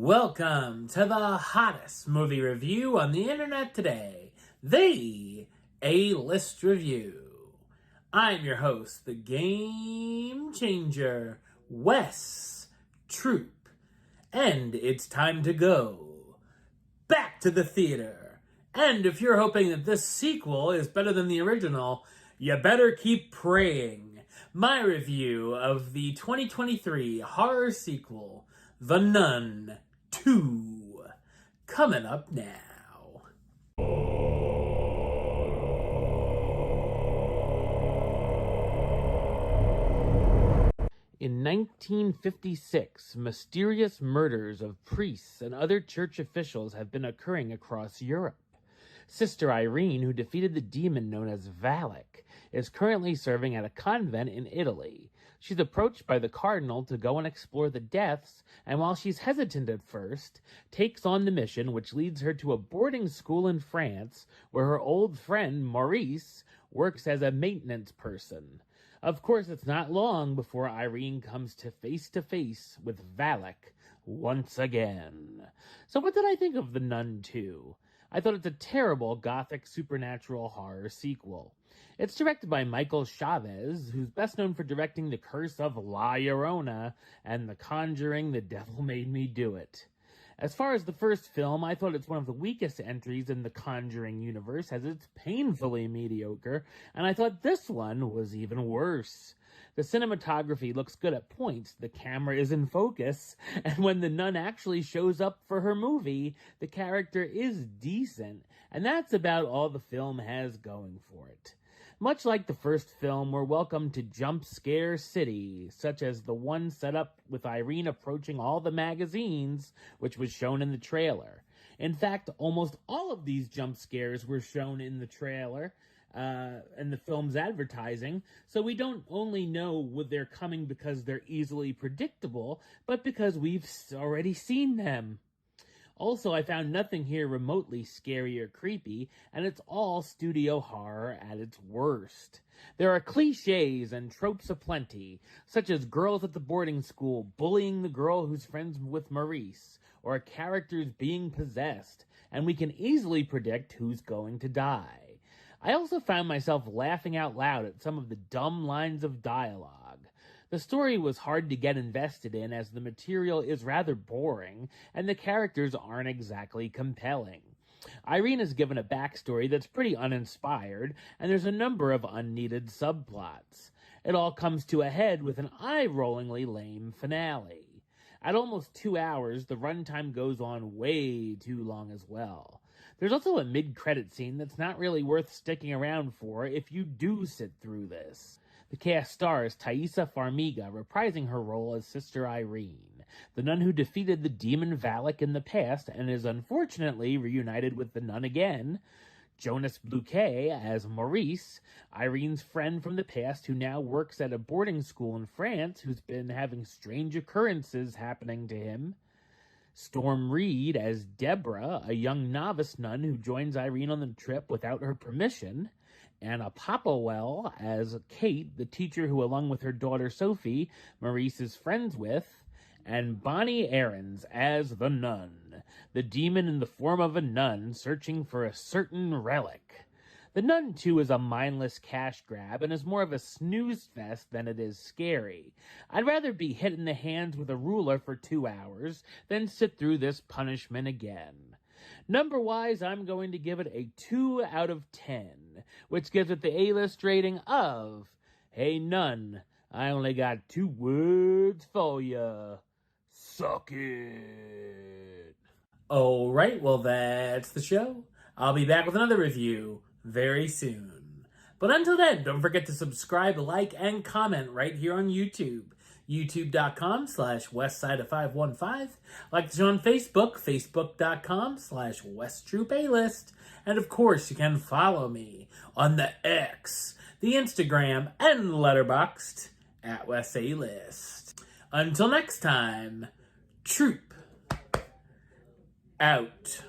Welcome to the hottest movie review on the internet today, the A-List Review. I'm your host, the Game Changer, Wes Troop, and it's time to go back to the theater. And if you're hoping that this sequel is better than the original, you better keep praying. My review of the 2023 horror sequel, The Nun II, coming up now. In 1956, mysterious murders of priests and other church officials have been occurring across Europe. Sister Irene, who defeated the demon known as Valak, is currently serving at a convent in Italy. She's approached by the cardinal to go and explore the deaths, and while she's hesitant at first, takes on the mission which leads her to a boarding school in France where her old friend Maurice works as a maintenance person. Of course, it's not long before Irene comes to face with Valak once again. So what did I think of The Nun II? I thought it's a terrible gothic supernatural horror sequel. It's directed by Michael Chavez, who's best known for directing The Curse of La Llorona and The Conjuring, The Devil Made Me Do It. As far as the first film, I thought it's one of the weakest entries in the Conjuring universe, as it's painfully mediocre, and I thought this one was even worse. The cinematography looks good at points, the camera is in focus, and when the nun actually shows up for her movie, the character is decent, and that's about all the film has going for it. Much like the first film, we're welcome to jump scare city, such as the one set up with Irene approaching all the magazines, which was shown in the trailer. In fact, almost all of these jump scares were shown in the trailer, and the film's advertising, so we don't only know they're coming because they're easily predictable, but because we've already seen them. Also, I found nothing here remotely scary or creepy, and it's all studio horror at its worst. There are cliches and tropes aplenty, such as girls at the boarding school bullying the girl who's friends with Maurice, or characters being possessed, and we can easily predict who's going to die. I also found myself laughing out loud at some of the dumb lines of dialogue. The story was hard to get invested in as the material is rather boring and the characters aren't exactly compelling. Irene is given a backstory that's pretty uninspired, and there's a number of unneeded subplots. It all comes to a head with an eye-rollingly lame finale. At almost 2 hours, the runtime goes on way too long as well. There's also a mid-credit scene that's not really worth sticking around for if you do sit through this. The cast stars Thaisa Farmiga reprising her role as Sister Irene, the nun who defeated the demon Valak in the past and is unfortunately reunited with the nun again, Jonas Bluquet as Maurice, Irene's friend from the past who now works at a boarding school in France who's been having strange occurrences happening to him, Storm Reed as Deborah, a young novice nun who joins Irene on the trip without her permission, Anna Popplewell as Kate, the teacher who, along with her daughter Sophie, Maurice is friends with, and Bonnie Aarons as the nun, the demon in the form of a nun searching for a certain relic. The Nun II is a mindless cash grab and is more of a snooze fest than it is scary. I'd rather be hit in the hands with a ruler for 2 hours than sit through this punishment again. Number-wise, I'm going to give it a 2 out of 10, which gives it the A-list rating of, "Hey nun, I only got 2 words for ya. Suck it." Alright, well that's the show. I'll be back with another review very soon. But until then, don't forget to subscribe, like, and comment right here on YouTube. youtube.com/westside515. Like the show on Facebook, facebook.com/westtroupaylist. And of course, you can follow me on the X, the Instagram, and Letterboxd at WesAList. Until next time, Troop out.